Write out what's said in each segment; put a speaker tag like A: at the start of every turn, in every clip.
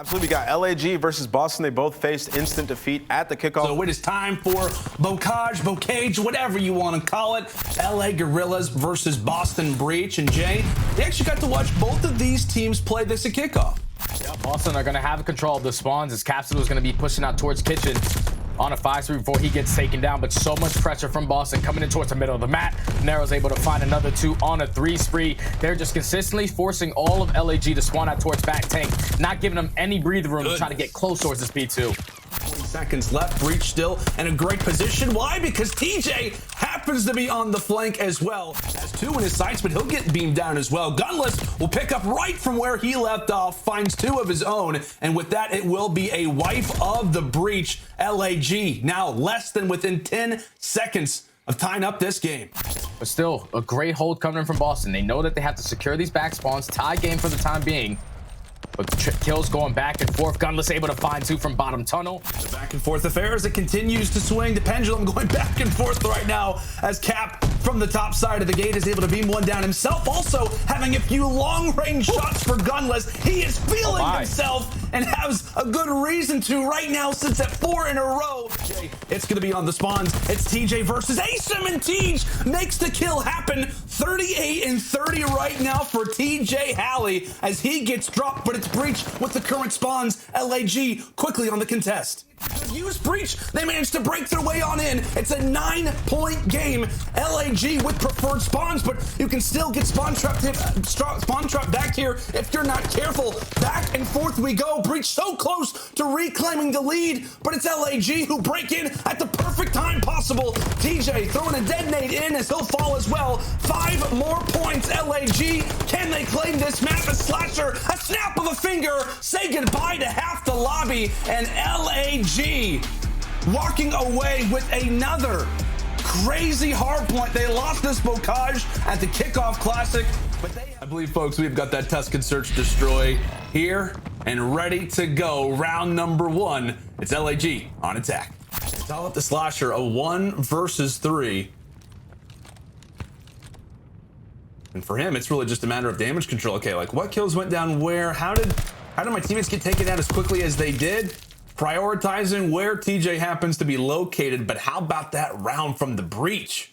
A: Absolutely. We got LAG versus Boston. They both faced instant defeat at the kickoff.
B: So it is time for Bocage, whatever you want to call it. LA Guerrillas versus Boston Breach. And Jay, they actually got to watch both of these teams play this at kickoff.
C: Yeah, Boston are going to have control of the spawns as Capsule is going to be pushing out towards Kitchen on a 5-3 before he gets taken down, but so much pressure from Boston coming in towards the middle of the map. Nero's able to find another 2 on a 3 spree. They're just consistently forcing all of LAG to spawn out towards back tank, not giving them any breather room to try to get close towards this B2.
B: 20 seconds left. Breach still in a great position. Why? Because TJ happens to be on the flank as well. Has 2 in his sights, but he'll get beamed down as well. Gunless will pick up right from where he left off, finds 2 of his own, and with that, it will be a wipe of the Breach. LAG now less than within 10 seconds of tying up this game.
C: But still, a great hold coming in from Boston. They know that they have to secure these back spawns, tie game for the time being. But the kills going back and forth. Gunless able to find 2 from bottom tunnel.
B: The back and forth affair as it continues to swing. The pendulum going back and forth right now as Cap from the top side of the gate is able to beam one down himself. Also having a few long-range shots for Gunless. He is feeling himself and has a good reason to right now, sits at 4 in a row. It's going to be on the spawns. It's TJ versus Asim, and TJ makes the kill happen. 38 and 30 right now for TJ Halley as he gets dropped, but it's Breach with the current spawns. LAG quickly on the contest. Use Breach. They managed to break their way on in. It's a 9-point game. LAG with preferred spawns, but you can still get spawn trap back here if you're not careful. Back and forth we go. Breach so close to reclaiming the lead, but it's LAG who break in at the perfect time possible. TJ throwing a detonate in as he'll fall as well. 5 more points. LAG, can they claim this map? A slasher, a snap of a finger, say goodbye to half the lobby, and LAG walking away with another crazy hard point. They lost this Bocage at the Kickoff Classic, but I believe, folks, we've got that Tuscan Search Destroy here and ready to go. Round number 1. It's LAG on attack. It's all up to Slasher, a 1 versus 3. And for him, it's really just a matter of damage control. Okay, like what kills went down where? How did my teammates get taken out as quickly as they did? Prioritizing where TJ happens to be located, but how about that round from the Breach?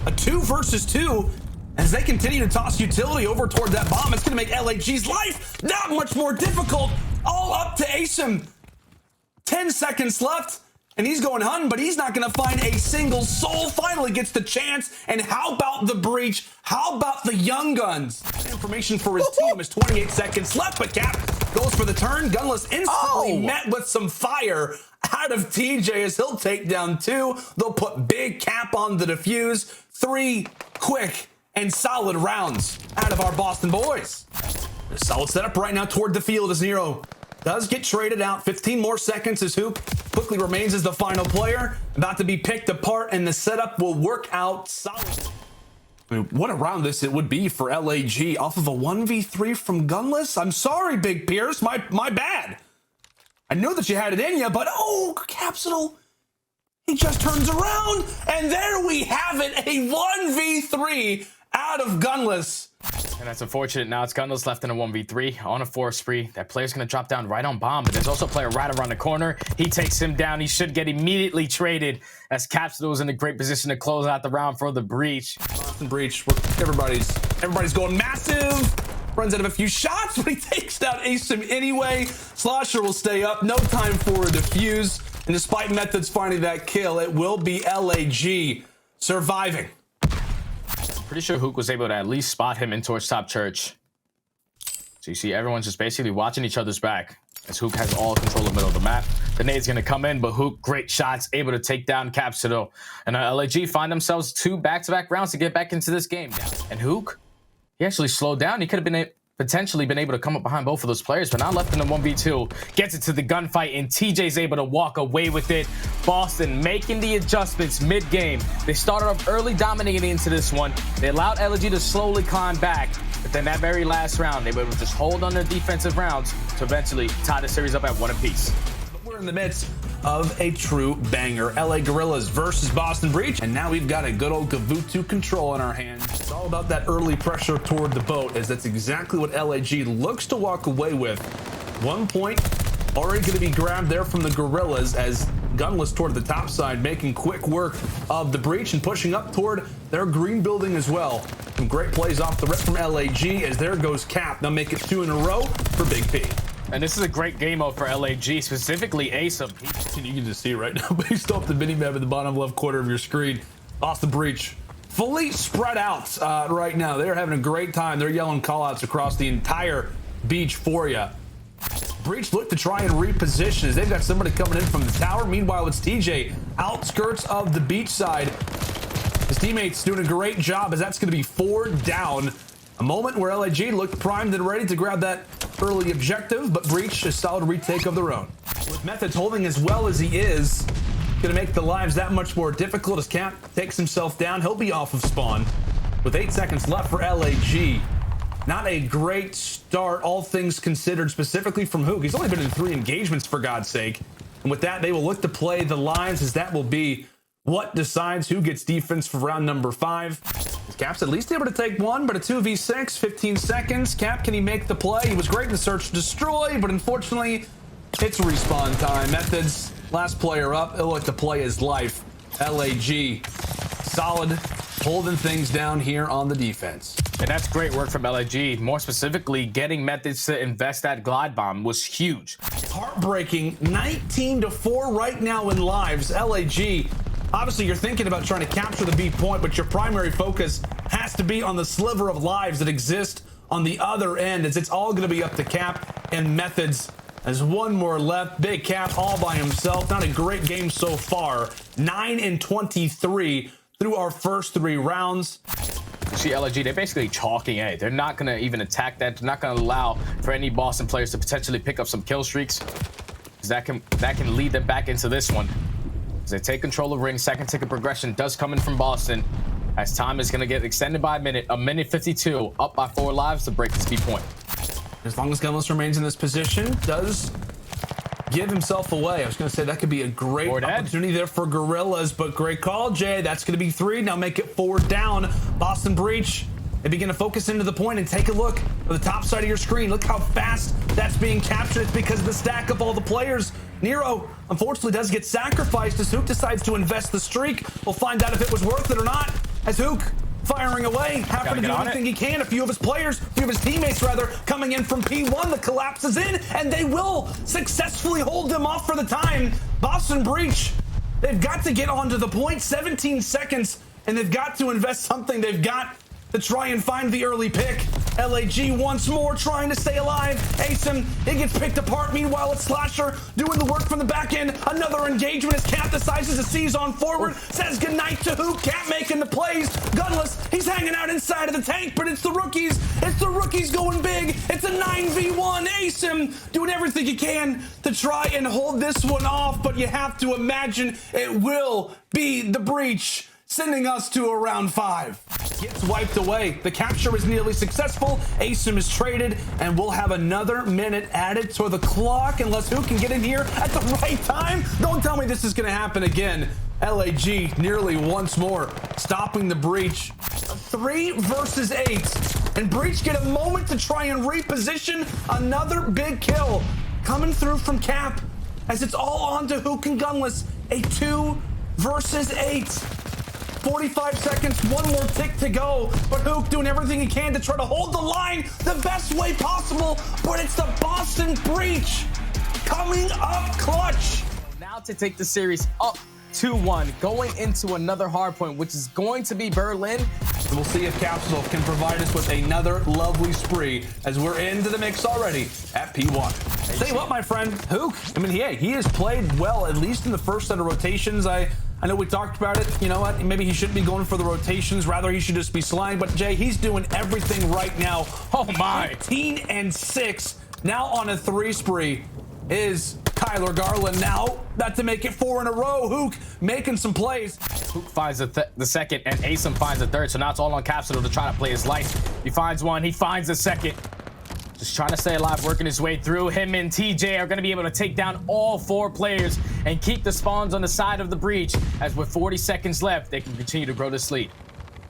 B: A 2 versus 2 as they continue to toss utility over toward that bomb. It's going to make LAG's life that much more difficult. All up to Asim. 10 seconds left, and he's going hunting, but he's not going to find a single soul. Finally gets the chance, and how about the Breach? How about the Young Guns? Information for his team is 28 seconds left, but Cap goes for the turn. Gunless instantly met with some fire out of TJ as he'll take down 2. They'll put big Cap on the defuse. 3 quick and solid rounds out of our Boston boys. A solid setup right now toward the field as Nero does get traded out. 15 more seconds as Hoop quickly remains as the final player. About to be picked apart, and the setup will work out solid. I mean, what a round this it would be for LAG off of a 1v3 from Gunless. I'm sorry, Big Pierce. My bad. I knew that you had it in you, but Capsule, he just turns around, and there we have it, a 1v3 out of Gunless.
C: And that's unfortunate. Now it's Gunless left in a 1v3 on a 4 spree. That player's going to drop down right on bomb, but there's also a player right around the corner. He takes him down. He should get immediately traded as Capsule is in a great position to close out the round for the Breach.
B: Boston Breach, everybody's going massive. Runs out of a few shots, but he takes down Asim anyway. Slosher will stay up. No time for a defuse. And despite Methods finding that kill, it will be LAG surviving.
C: Pretty sure Hook was able to at least spot him in towards top church. So you see everyone's just basically watching each other's back as Hook has all control of the middle of the map. The nade's going to come in, but Hook, great shots, able to take down Capsule. And LAG find themselves 2 back-to-back rounds to get back into this game. And Hook, he actually slowed down. He could have been potentially been able to come up behind both of those players, but now left in the 1v2, gets it to the gunfight, and TJ's able to walk away with it. Boston making the adjustments mid-game. They started off early dominating into this one. They allowed LG to slowly climb back, but then that very last round, they were able to just hold on their defensive rounds to eventually tie the series up at 1 apiece.
B: We're in the midst of a true banger. LA Guerrillas versus Boston Breach, and now we've got a good old Gavutu control in our hands. It's all about that early pressure toward the boat, as that's exactly what LAG looks to walk away with. 1 point already going to be grabbed there from the Guerrillas as Gunless toward the top side, making quick work of the breach and pushing up toward their green building as well. Some great plays off the rip from LAG as there goes Cap. They'll make it 2 in a row for Big P.
C: And this is a great game mode for LAG, specifically Asum.
B: You can just see right now based off the mini-map at the bottom left corner of your screen. Off the breach. Fully spread out right now. They're having a great time. They're yelling call-outs across the entire beach for you. Breach look to try and reposition as they've got somebody coming in from the tower. Meanwhile, it's TJ outskirts of the beach side. His teammates doing a great job as that's going to be 4 down. A moment where LAG looked primed and ready to grab that early objective, but Breach a solid retake of their own. With Methods holding as well as he is, going to make the lives that much more difficult as Cap takes himself down. He'll be off of spawn with 8 seconds left for LAG. Not a great start, all things considered, specifically from Hook. He's only been in 3 engagements, for God's sake. And with that, they will look to play the lines as that will be what decides who gets defense for round number 5. Cap's at least able to take 1, but a 2v6, 15 seconds. Cap, can he make the play? He was great in the search and destroy, but unfortunately, it's respawn time. Methods, last player up. He'll look to play his life. LAG, solid, holding things down here on the defense.
C: And that's great work from LAG. More specifically, getting Methods to invest that glide bomb was huge.
B: Heartbreaking, 19-4 right now in lives. LAG, obviously you're thinking about trying to capture the B point, but your primary focus has to be on the sliver of lives that exist on the other end, as it's all going to be up to Cap and Methods. There's 1 more left. Big Cap all by himself. Not a great game so far. 9 and 23 through our first 3 rounds.
C: You see LAG, they're basically chalking A. They're not going to even attack that. They're not going to allow for any Boston players to potentially pick up some kill streaks. That can lead them back into this one. As they take control of ring, second ticket progression does come in from Boston. As time is going to get extended by a minute 52, up by 4 lives to break this B point.
B: As long as Gunless remains in this position, does give himself away. I was going to say that could be a great opportunity there for Guerrillas, but great call, Jay. That's going to be 3. Now make it 4 down. Boston Breach, they begin to focus into the point and take a look at the top side of your screen. Look how fast that's being captured. It's because of the stack of all the players. Nero, unfortunately, does get sacrificed as Hook decides to invest the streak. We'll find out if it was worth it or not. As Hook firing away, having to do anything he can. A few of his teammates rather, coming in from P1. The collapse is in, and they will successfully hold them off for the time. Boston Breach, they've got to get onto the point. 17 seconds, and they've got to invest something. They've got to try and find the early pick. LAG once more trying to stay alive. Asum, it gets picked apart. Meanwhile, it's Slasher doing the work from the back end. Another engagement as Cap decides to seize on forward. Says goodnight to Hook. Cap making the plays. Gunless, he's hanging out inside of the tank, but it's the rookies. It's the rookies going big. It's a 9v1. Asum doing everything he can to try and hold this one off, but you have to imagine it will be the Breach, sending us to a round 5. Gets wiped away. The capture is nearly successful. Asum is traded, and we'll have another minute added to the clock unless Who can get in here at the right time. Don't tell me this is going to happen again. LAG nearly once more stopping the Breach. 3 versus 8, and Breach get a moment to try and reposition. Another big kill coming through from Cap as it's all on to Hook and Gunless. A 2 versus 8. 45 seconds, 1 more tick to go, but Hook doing everything he can to try to hold the line the best way possible, but it's the Boston Breach coming up clutch.
C: Now to take the series up 2-1, going into another hardpoint, which is going to be Berlin.
B: And we'll see if Capsule can provide us with another lovely spree as we're into the mix already at P1. Say what, my friend, Hook, I mean, he has played well, at least in the first set of rotations. I know we talked about it. You know what? Maybe he shouldn't be going for the rotations. Rather, he should just be sliding. But, Jay, he's doing everything right now.
C: Oh, my.
B: 15 and 6. Now on a 3 spree is Kyler Garland. Now, not to make it 4 in a row. Hook making some plays.
C: Hook finds the second, and Asum finds the third. So now it's all on Capsule to try to play his life. He finds one. He finds the second. Just trying to stay alive, working his way through. Him and TJ are going to be able to take down all 4 players and keep the spawns on the side of the Breach, as with 40 seconds left, they can continue to grow this lead.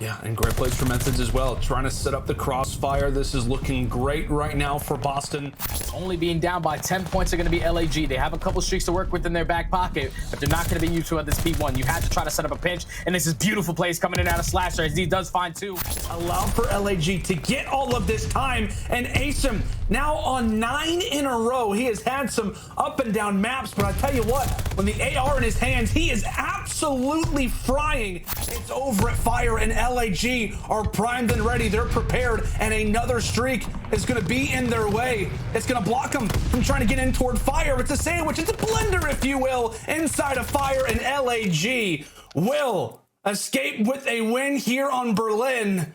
B: Yeah, and great plays for Methods as well. Trying to set up the crossfire. This is looking great right now for Boston.
C: Only being down by 10 points are going to be LAG. They have a couple streaks to work with in their back pocket, but they're not going to be used to at this P1. You had to try to set up a pinch, and this is beautiful plays coming in out of Slasher as he does find two.
B: Allowed for LAG to get all of this time, and Asim now on 9 in a row. He has had some up and down maps, but I tell you what, when the AR in his hands, he is absolutely frying. It's over at Fire, and LAG are primed and ready. They're prepared, and another streak is going to be in their way. It's going to block them from trying to get in toward Fire. It's a sandwich. It's a blender, if you will, inside of Fire, and LAG will escape with a win here on Berlin.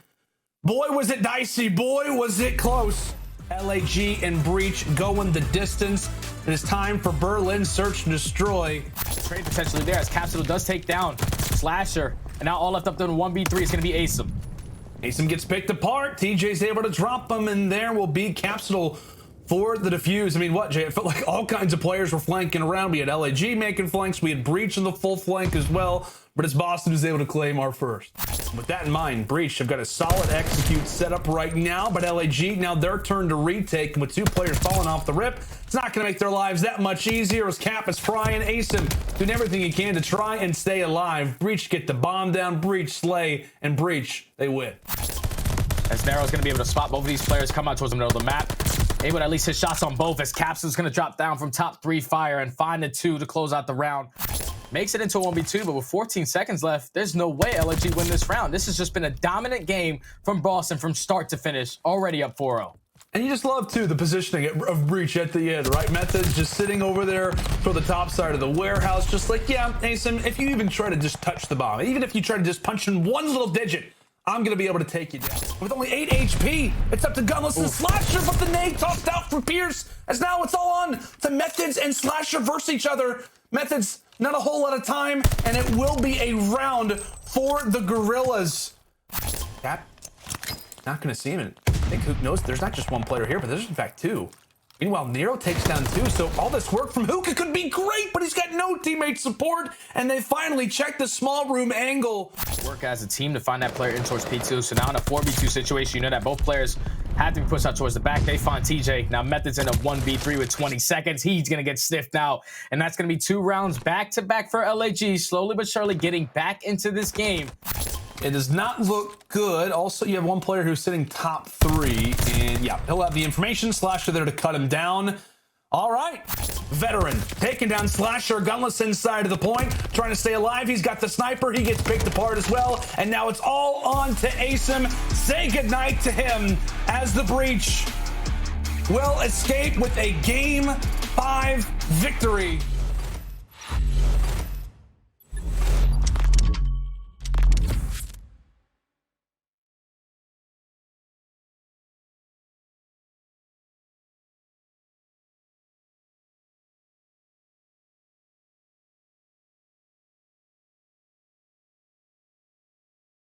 B: Boy, was it dicey. Boy, was it close. LAG and Breach going the distance. It is time for Berlin Search and Destroy.
C: Trade potentially there as Capsule does take down Slasher. And now all left up to 1v3 is going to be Asim.
B: Asim gets picked apart. TJ's able to drop him, and there will be Capsule for the defuse. I mean, what, Jay? It felt like all kinds of players were flanking around. We had LAG making flanks. We had Breach in the full flank as well. But it's Boston who's able to claim our first. With that in mind, Breach have got a solid execute set up right now, but LAG, now their turn to retake. And with 2 players falling off the rip, it's not going to make their lives that much easier as Cap is frying. Asim doing everything he can to try and stay alive. Breach get the bomb down. Breach slay, and Breach, they win.
C: As Nero's going to be able to spot both of these players come out towards the middle of the map. Able to at least hit shots on both as Capsule's going to drop down from top 3 Fire and find the 2 to close out the round. Makes it into a 1v2, but with 14 seconds left, there's no way LAG win this round. This has just been a dominant game from Boston from start to finish, already up 4-0.
B: And you just love, too, the positioning of Breach at the end, right? Methods just sitting over there for the top side of the warehouse, just like, yeah, Asim, if you even try to just touch the bomb, even if you try to just punch in one little digit, I'm going to be able to take you down. With only 8 HP, it's up to Gunless and Slasher, but the nade tossed out from Pierce, as now it's all on to Methods and Slasher versus each other. Methods, not a whole lot of time, and it will be a round for the Guerrillas. Cap, not going to see him. I think Hook knows there's not just one player here, but there's in fact 2. Meanwhile, Nero takes down 2, so all this work from Hookah could be great, but he's got no teammate support, and they finally check the small room angle.
C: Work as a team to find that player in towards P2, so now in a 4v2 situation, you know that both players have to be pushed out towards the back. They find TJ. Now Method's in a 1v3 with 20 seconds. He's going to get sniffed now, and that's going to be 2 rounds back-to-back for LAG, slowly but surely getting back into this game.
B: It does not look good. Also, you have one player who's sitting top 3, and yeah, he'll have the information. Slasher there to cut him down. All right, Veteran taking down Slasher. Gunless inside of the point, trying to stay alive. He's got the sniper. He gets picked apart as well, and now it's all on to Asim. Say goodnight to him as the Breach will escape with a Game 5 victory.